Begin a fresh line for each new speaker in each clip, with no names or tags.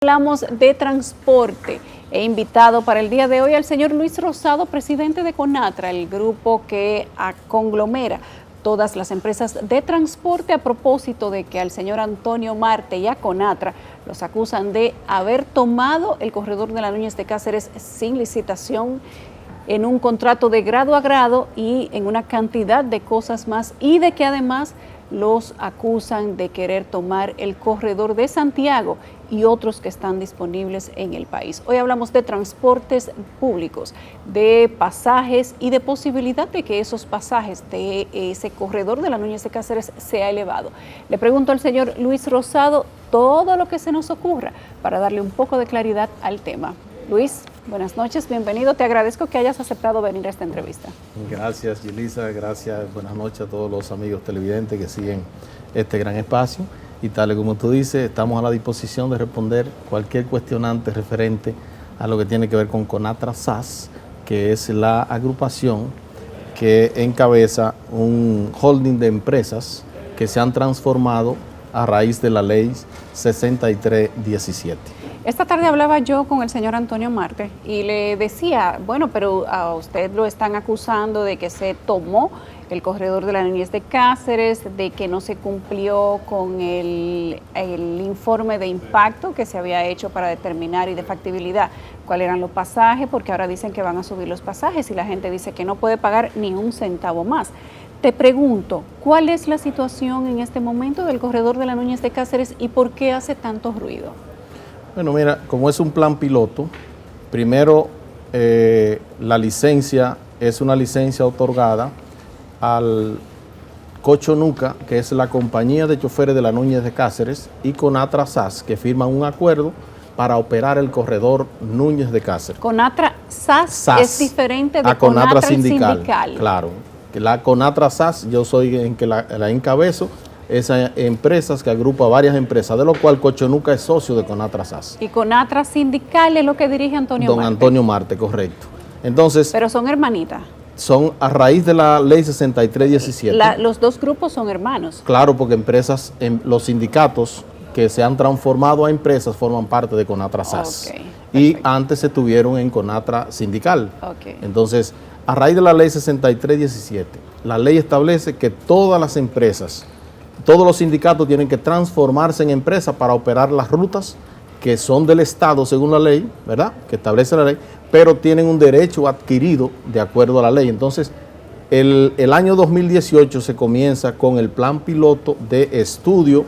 Hablamos de transporte. He invitado para el día de hoy al señor Luis Rosado, presidente de CONATRA, el grupo que conglomera todas las empresas de transporte, a propósito de que al señor Antonio Marte y a CONATRA los acusan de haber tomado el corredor de la Núñez de Cáceres sin licitación, en un contrato de grado a grado y en una cantidad de cosas más, y de que además los acusan de querer tomar el corredor de Santiago y otros que están disponibles en el país. Hoy hablamos de transportes públicos, de pasajes y de posibilidad de que esos pasajes de ese corredor de la Núñez de Cáceres sea elevado. Le pregunto al señor Luis Rosado todo lo que se nos ocurra para darle un poco de claridad al tema. Luis, buenas noches, bienvenido. Te agradezco que hayas aceptado venir a esta entrevista.
Gracias, Yelisa. Gracias. Buenas noches a todos los amigos televidentes que siguen este gran espacio. Y tal y como tú dices, estamos a la disposición de responder cualquier cuestionante referente a lo que tiene que ver con CONATRA SAS, que es la agrupación que encabeza un holding de empresas que se han transformado a raíz de la ley 6317.
Esta tarde hablaba yo con el señor Antonio Marte y le decía, bueno, pero a usted lo están acusando de que se tomó el corredor de la Núñez de Cáceres, de que no se cumplió con el informe de impacto que se había hecho para determinar y de factibilidad cuáles eran los pasajes, porque ahora dicen que van a subir los pasajes y la gente dice que no puede pagar ni un centavo más. Te pregunto, ¿cuál es la situación en este momento del corredor de la Núñez de Cáceres y por qué hace tanto ruido?
Bueno, mira, como es un plan piloto, primero la licencia es una licencia otorgada al Cochonuca, que es la compañía de choferes de la Núñez de Cáceres, y CONATRA SAS, que firman un acuerdo para operar el corredor Núñez de Cáceres.
CONATRA SAS es diferente de
CONATRA
sindical.
Claro, la CONATRA SAS, yo soy en que la encabezo. Esas empresas que agrupa varias empresas, de lo cual Cochonuca es socio de CONATRA SAS.
Y CONATRA sindical es lo que dirige Antonio Marte.
Don Antonio Marte, correcto. Entonces,
pero son hermanitas.
Son a raíz de la ley 6317.
Los dos grupos son hermanos.
Claro, porque empresas, los sindicatos que se han transformado a empresas forman parte de CONATRA SAS. Okay, y antes se tuvieron en CONATRA sindical. Okay. Entonces, a raíz de la ley 6317, la ley establece que todas las empresas, todos los sindicatos tienen que transformarse en empresas para operar las rutas que son del Estado según la ley, ¿verdad?, que establece la ley, pero tienen un derecho adquirido de acuerdo a la ley. Entonces, el año 2018 se comienza con el plan piloto de estudio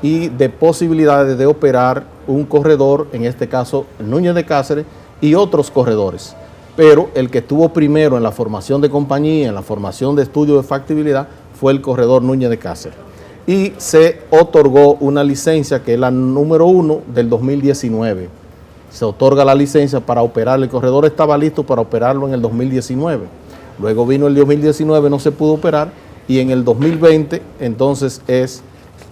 y de posibilidades de operar un corredor, en este caso Núñez de Cáceres, y otros corredores. Pero el que estuvo primero en la formación de compañía, en la formación de estudio de factibilidad, fue el corredor Núñez de Cáceres. Y se otorgó una licencia que es la número 1 del 2019. Se otorga la licencia para operar. El corredor estaba listo para operarlo en el 2019. Luego vino el 2019, no se pudo operar, y en el 2020 entonces es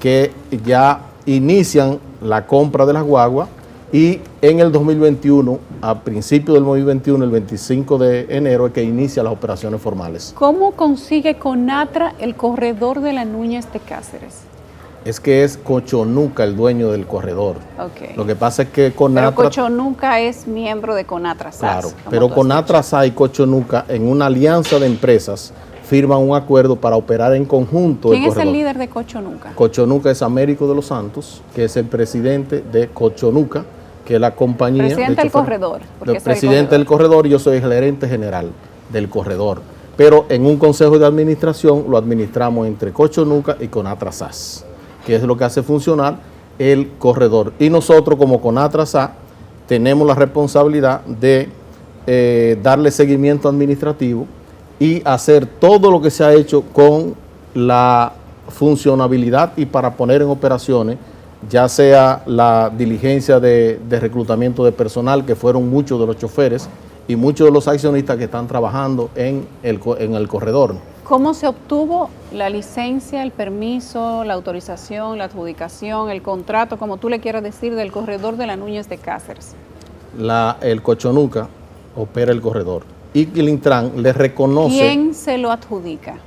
que ya inician la compra de las guaguas, y en el 2021, a principios del 2021, el 25 de enero, es que inicia las operaciones formales.
¿Cómo consigue CONATRA el corredor de la Núñez de Cáceres?
Es que es Cochonuca el dueño del corredor.
Okay.
Lo que pasa es que CONATRA...
Pero Cochonuca es miembro de CONATRA SAS.
Claro, pero CONATRA SAS y Cochonuca, en una alianza de empresas, firman un acuerdo para operar en conjunto el corredor.
¿Quién es el líder de Cochonuca?
Cochonuca es Américo de los Santos, que es el presidente de Cochonuca, que es la compañía...
Presidente del corredor.
El presidente del corredor, y yo soy el gerente general del corredor. Pero en un consejo de administración lo administramos entre Cochonuca y CONATRA SAS, que es lo que hace funcionar el corredor. Y nosotros como CONATRA SAS tenemos la responsabilidad de darle seguimiento administrativo y hacer todo lo que se ha hecho con la funcionabilidad y para poner en operaciones, ya sea la diligencia de reclutamiento de personal, que fueron muchos de los choferes y muchos de los accionistas que están trabajando en el corredor.
¿Cómo se obtuvo la licencia, el permiso, la autorización, la adjudicación, el contrato, como tú le quieras decir, del corredor de la Núñez de Cáceres?
El Cochonuca opera el corredor y el Intran le reconoce...
¿Quién se lo adjudica?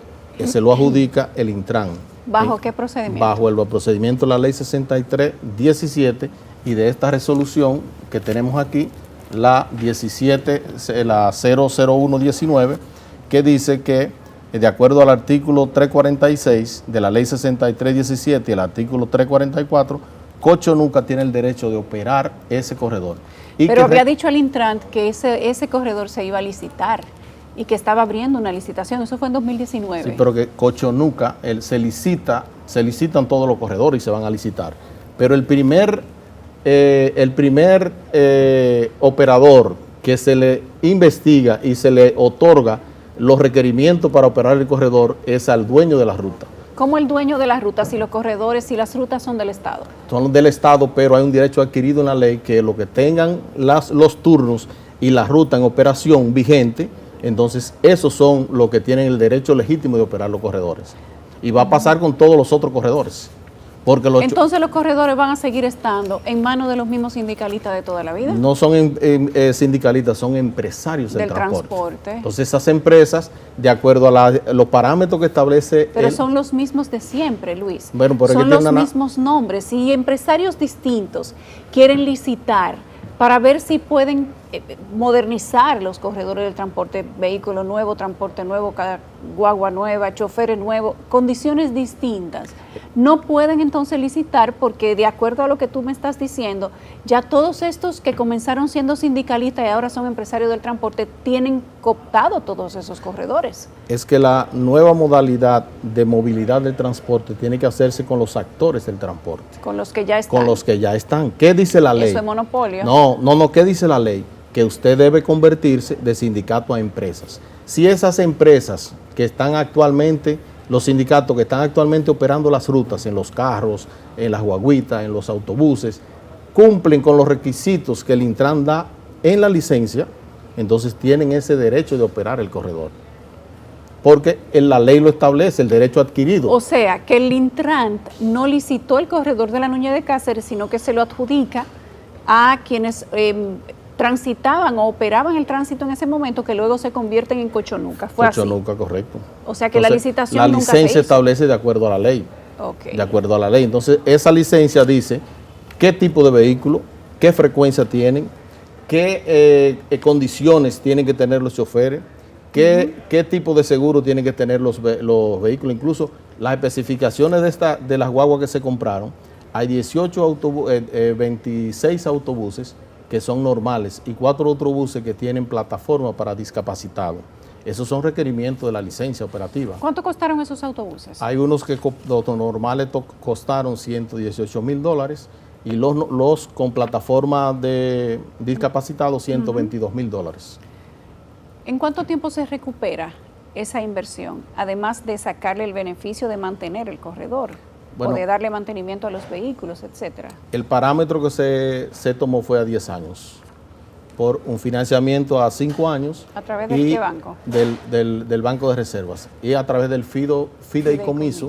Se lo adjudica el Intran.
¿Bajo qué procedimiento?
Bajo el procedimiento de la ley 6317 y de esta resolución que tenemos aquí, la 00119, que dice que de acuerdo al artículo 346 de la ley 6317 y el artículo 344, Cochonuca tiene el derecho de operar ese corredor.
Pero había dicho el Intrant que ese corredor se iba a licitar y que estaba abriendo una licitación. Eso fue en 2019.
Sí, pero que Cochonuca se licitan todos los corredores y se van a licitar. Pero el primer operador que se le investiga y se le otorga los requerimientos para operar el corredor es al dueño de la ruta.
¿Cómo el dueño de la ruta, si los corredores, si las rutas son del Estado?
Son del Estado, pero hay un derecho adquirido en la ley que lo que tengan los turnos y la ruta en operación vigente, entonces esos son los que tienen el derecho legítimo de operar los corredores. Y va a pasar con todos los otros corredores. Porque
entonces los corredores van a seguir estando en manos de los mismos sindicalistas de toda la vida.
No son sindicalistas, son empresarios del transporte. Entonces esas empresas, de acuerdo a los parámetros que establece...
Pero son los mismos de siempre, Luis.
Bueno,
son los mismos nombres. Si empresarios distintos quieren licitar para ver si pueden modernizar los corredores del transporte, vehículo nuevo, transporte nuevo, guagua nueva, choferes nuevos, condiciones distintas. No pueden entonces licitar porque de acuerdo a lo que tú me estás diciendo, ya todos estos que comenzaron siendo sindicalistas y ahora son empresarios del transporte tienen cooptado todos esos corredores.
Es que la nueva modalidad de movilidad del transporte tiene que hacerse con los actores del transporte.
Con los que ya están.
Con los que ya están. ¿Qué dice la ley?
Eso es monopolio.
No, ¿qué dice la ley? Que usted debe convertirse de sindicato a empresas. Si esas empresas que están actualmente, los sindicatos que están actualmente operando las rutas en los carros, en las guaguitas, en los autobuses, cumplen con los requisitos que el Intran da en la licencia, entonces tienen ese derecho de operar el corredor. Porque en la ley lo establece, el derecho adquirido.
O sea, que el Intran no licitó el corredor de la Núñez de Cáceres, sino que se lo adjudica a quienes transitaban o operaban el tránsito en ese momento, que luego se convierten en Cochonuca. ¿Fue
Cochonuca,
así?
Correcto.
O sea que entonces, la licitación
la
nunca
licencia
se hizo.
Establece de acuerdo a la ley.
Okay.
De acuerdo a la ley. Entonces, esa licencia dice qué tipo de vehículo, qué frecuencia tienen, qué condiciones tienen que tener los choferes, qué tipo de seguro tienen que tener los vehículos, incluso las especificaciones de las guaguas que se compraron. Hay 26 autobuses que son normales y 4 autobuses que tienen plataforma para discapacitados. Esos son requerimientos de la licencia operativa.
¿Cuánto costaron esos autobuses?
Hay unos que los normales costaron $118,000 y los con plataforma de discapacitados $122,000.
¿En cuánto tiempo se recupera esa inversión? Además de sacarle el beneficio de mantener el corredor. Bueno, o de darle mantenimiento a los vehículos, etcétera.
El parámetro que se tomó fue a 10 años, por un financiamiento a 5 años.
¿A través de qué banco?
Del Banco de Reservas y a través del fideicomiso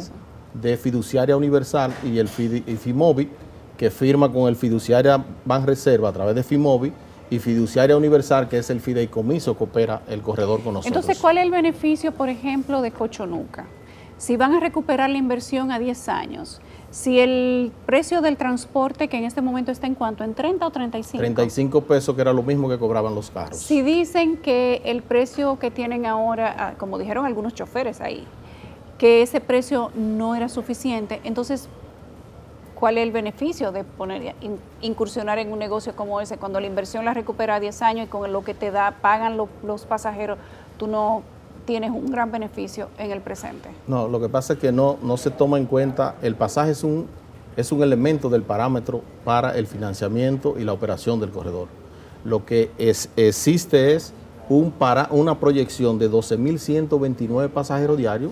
de Fiduciaria Universal y el FIMOBI, que firma con el Fiduciaria Banreserva a través de FIMOBI y Fiduciaria Universal, que es el fideicomiso que opera el corredor con nosotros.
Entonces, ¿cuál es el beneficio, por ejemplo, de Cochonuca? Si van a recuperar la inversión a 10 años, si el precio del transporte, que en este momento está en cuánto, ¿en 30 o 35?
35 pesos, que era lo mismo que cobraban los carros.
Si dicen que el precio que tienen ahora, como dijeron algunos choferes ahí, que ese precio no era suficiente, entonces, ¿cuál es el beneficio de incursionar en un negocio como ese? Cuando la inversión la recupera a 10 años y con lo que te da, pagan los pasajeros, tú no tienes un gran beneficio en el presente. No,
lo que pasa es que no se toma en cuenta, el pasaje es un elemento del parámetro para el financiamiento y la operación del corredor. Lo que existe es una proyección de 12.129 pasajeros diarios,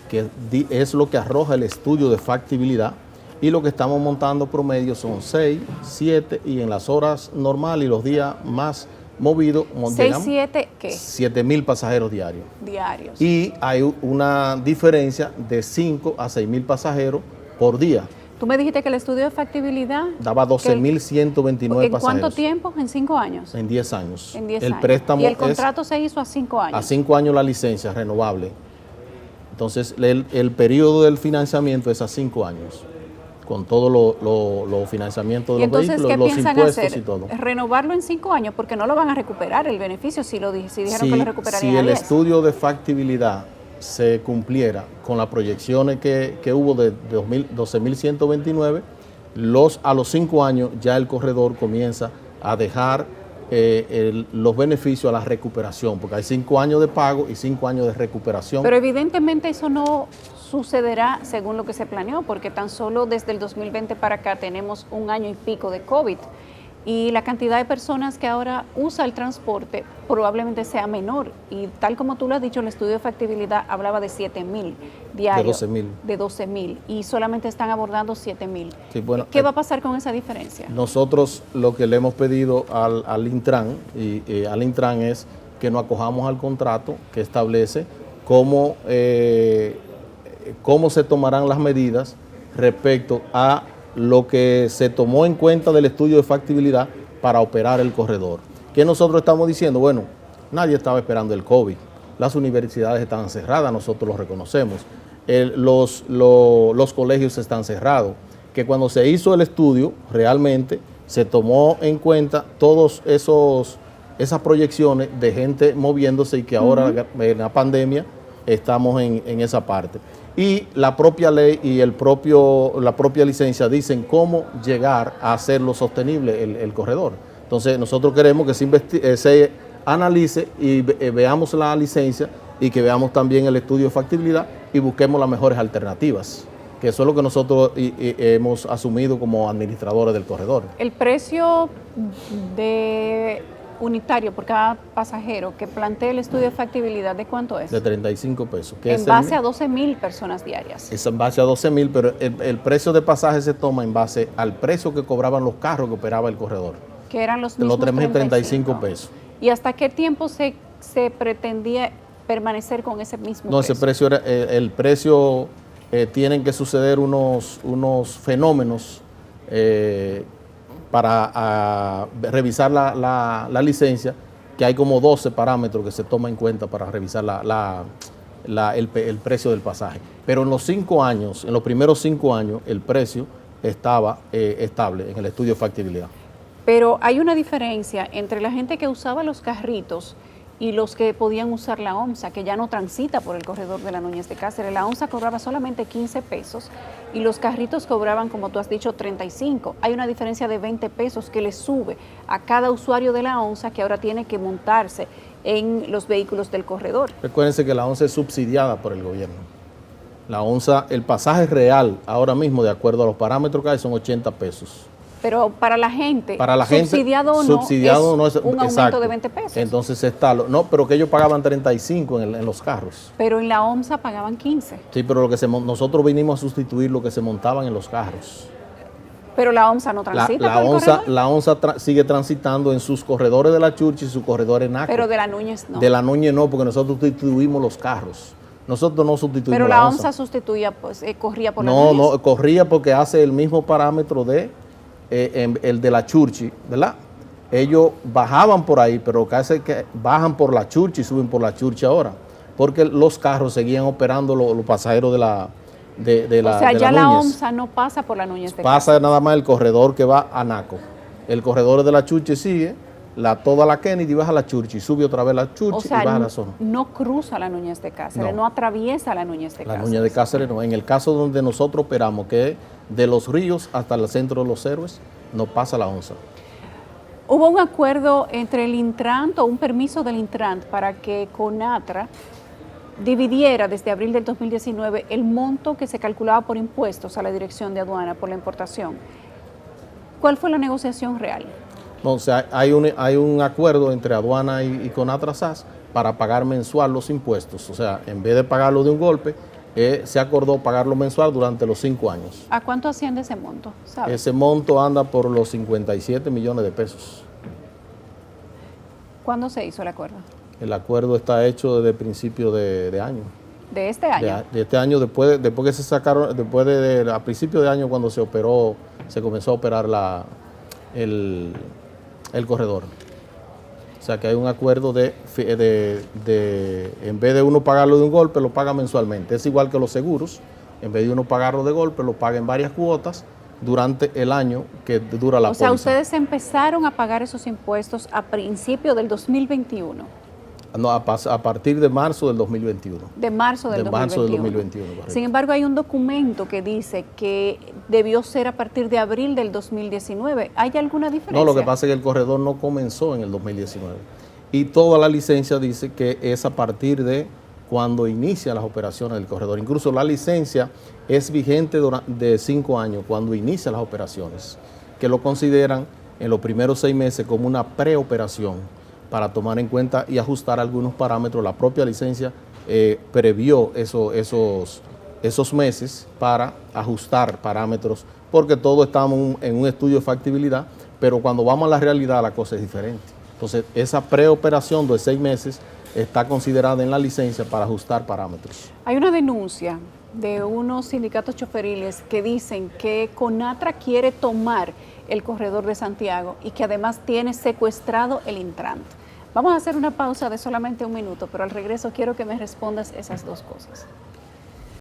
que es lo que arroja el estudio de factibilidad, y lo que estamos montando promedio son 6, 7 y en las horas normales y los días más movido,
6, 7, ¿qué?
7.000 pasajeros diarios.
Diarios.
Y hay una diferencia de 5 a 6.000 pasajeros por día.
Tú me dijiste que el estudio de factibilidad
daba 12.129 pasajeros.
¿En cuánto tiempo? ¿En 5 años?
En 10 años.
En 10
el
años.
Préstamo
¿Y el contrato se hizo a 5 años?
A 5 años la licencia renovable. Entonces, el periodo del financiamiento es a 5 años. con todo los financiamientos de los vehículos,
¿qué
los
piensan
impuestos
hacer?
y todo.
¿Renovarlo en 5 años? Porque no lo van a recuperar el beneficio si dijeron que lo recuperarían
si
a
el
10.
estudio de factibilidad se cumpliera con las proyecciones que hubo de 12.129, a los 5 años ya el corredor comienza a dejar los beneficios a la recuperación, porque hay 5 años de pago y 5 años de recuperación.
Pero evidentemente eso no sucederá según lo que se planeó, porque tan solo desde el 2020 para acá tenemos 1 año y pico de COVID y la cantidad de personas que ahora usa el transporte probablemente sea menor. Y tal como tú lo has dicho, el estudio de factibilidad hablaba de 7.000 diarios. De 12.000 y solamente están abordando 7.000.
Sí, bueno,
¿Qué va a pasar con esa diferencia?
Nosotros lo que le hemos pedido al Intran, al Intran es que nos acojamos al contrato que establece cómo se tomarán las medidas respecto a lo que se tomó en cuenta del estudio de factibilidad para operar el corredor. ¿Qué nosotros estamos diciendo? Bueno, nadie estaba esperando el COVID, las universidades estaban cerradas, nosotros lo reconocemos, los colegios están cerrados, que cuando se hizo el estudio realmente se tomó en cuenta todas esas proyecciones de gente moviéndose y que ahora en la pandemia estamos en esa parte. Y la propia ley y la propia licencia dicen cómo llegar a hacerlo sostenible el corredor. Entonces nosotros queremos que se analice y veamos la licencia y que veamos también el estudio de factibilidad y busquemos las mejores alternativas, que eso es lo que nosotros hemos asumido como administradores del corredor.
El precio unitario por cada pasajero que plantea el estudio de factibilidad, ¿de cuánto es?
De 35 pesos.
En base a 12.000 personas diarias.
Es en base a 12.000, pero el precio de pasaje se toma en base al precio que cobraban los carros que operaba el corredor.
Que eran los mismos
3.035 pesos.
¿Y hasta qué tiempo se pretendía permanecer con ese mismo precio?
No, ese precio era, el precio tienen que suceder unos fenómenos para revisar la licencia, que hay como 12 parámetros que se toman en cuenta para revisar el precio del pasaje. Pero en los 5 años, en los primeros 5 años, el precio estaba estable en el estudio de factibilidad.
Pero hay una diferencia entre la gente que usaba los carritos y los que podían usar la OMSA, que ya no transita por el corredor de la Núñez de Cáceres. La OMSA cobraba solamente 15 pesos y los carritos cobraban, como tú has dicho, 35. Hay una diferencia de 20 pesos que le sube a cada usuario de la OMSA que ahora tiene que montarse en los vehículos del corredor.
Recuérdense que la OMSA es subsidiada por el gobierno. La OMSA, el pasaje real ahora mismo, de acuerdo a los parámetros que hay, son 80 pesos.
Pero para la gente,
subsidiado no es
un aumento de 20 pesos.
Entonces no, pero que ellos pagaban 35 en los carros.
Pero en la OMSA pagaban 15.
Sí, pero nosotros vinimos a sustituir lo que se montaban en los carros.
Pero la OMSA no transita por el corredor.
La OMSA sigue transitando en sus corredores de la Churchill y sus corredores NACO.
Pero de la Núñez no.
De la Núñez no, porque nosotros sustituimos los carros. Nosotros no sustituimos.
Pero la OMSA sustituía, pues, corría por la Núñez.
No, corría porque hace el mismo parámetro de el de la Churchill, ¿verdad? Ellos bajaban por ahí, pero casi que bajan por la Churchill y suben por la Churchill ahora, porque los carros seguían operando los pasajeros de la
O sea, ya la OMSA no pasa por la Núñez de Cáceres.
Pasa nada más el corredor que va a Naco. El corredor de la Churchill sigue, toda la Kennedy baja a la Churchill, sube otra vez la Churchill y baja a la zona.
No cruza la Núñez de Cáceres, no atraviesa la Núñez de Cáceres.
La Núñez de Cáceres no. En el caso donde nosotros operamos, que es de Los Ríos hasta el centro de Los Héroes, no pasa la OMSA.
¿Hubo un acuerdo entre el Intran o un permiso del Intran para que Conatra dividiera desde abril del 2019 el monto que se calculaba por impuestos a la Dirección de Aduana por la importación? ¿Cuál fue la negociación real?
No, o sea, hay un acuerdo entre Aduana y Conatra SAS para pagar mensual los impuestos. O sea, en vez de pagarlo de un golpe, se acordó pagarlo mensual durante los 5 años.
¿A cuánto asciende ese monto? ¿Sabes?
Ese monto anda por los 57 millones de pesos.
¿Cuándo se hizo el acuerdo?
El acuerdo está hecho desde el principio de año.
¿De este año?
De este año, después que se sacaron, a principio de año cuando se comenzó a operar el corredor. O sea que hay un acuerdo en vez de uno pagarlo de un golpe, lo paga mensualmente. Es igual que los seguros, en vez de uno pagarlo de golpe, lo paga en varias cuotas durante el año que dura la póliza.
O sea, ustedes empezaron a pagar esos impuestos a principio del 2021.
No, a partir de marzo del 2021.
De marzo del 2021.
Correcto.
Sin embargo, hay un documento que dice que debió ser a partir de abril del 2019. ¿Hay alguna diferencia?
No, lo que pasa es que el corredor no comenzó en el 2019. Y toda la licencia dice que es a partir de cuando inicia las operaciones del corredor. Incluso la licencia es vigente de 5 años cuando inicia las operaciones, que lo consideran en los primeros 6 meses como una preoperación, para tomar en cuenta y ajustar algunos parámetros. La propia licencia previó esos meses para ajustar parámetros, porque todos estamos en un estudio de factibilidad, pero cuando vamos a la realidad la cosa es diferente. Entonces, esa preoperación de 6 meses está considerada en la licencia para ajustar parámetros.
Hay una denuncia de unos sindicatos choferiles que dicen que Conatra quiere tomar el corredor de Santiago y que además tiene secuestrado el Intrant. Vamos a hacer una pausa de solamente 1 minuto, pero al regreso quiero que me respondas esas dos cosas.